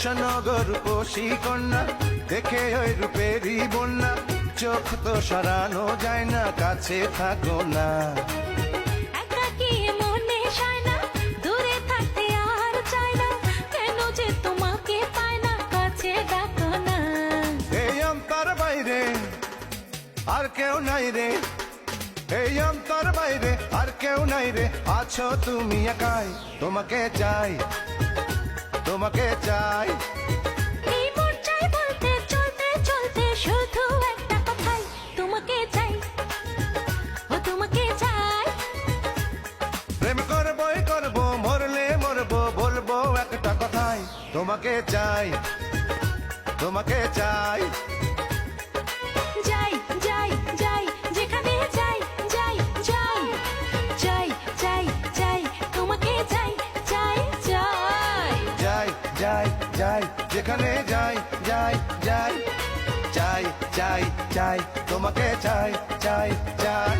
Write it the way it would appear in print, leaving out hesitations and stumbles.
কৃষ্ণনগর রূপসী কন্যা, দেখে ওই রূপেরই বন্যা, চোখ তো সরানো যায় না, কাছে থাকো না। একাকী মনে সায় না, দূরে থাকতে আর চায় না, কেন যে তোমাকে পায় না, কাছে ডাকো না। এই অন্তর বাইরে আর কেউ নাই রে, এই অন্তর বাইরে আর কেউ নাই রে, আছো তুমি একাই, তোমাকে চাই, তোমাকে চাই। এই পর্যায়ে বলতে চলতে চলতে শুধু একটা কথাই, তোমাকে চাই, ও তোমাকে চাই। প্রেম করবই করবো, মরলে মরবো, বলবো একটা কথাই, তোমাকে চাই, তোমাকে চাই। যাই যাই যাই যেখানে যাই, যাই যাই যাই যাই যাই, তোমাকে চাই, চাই চাই। যাই যাই যাই যেখানে যাই, যাই যাই, চাই চাই চাই, তোমাকে চাই, চাই চাই।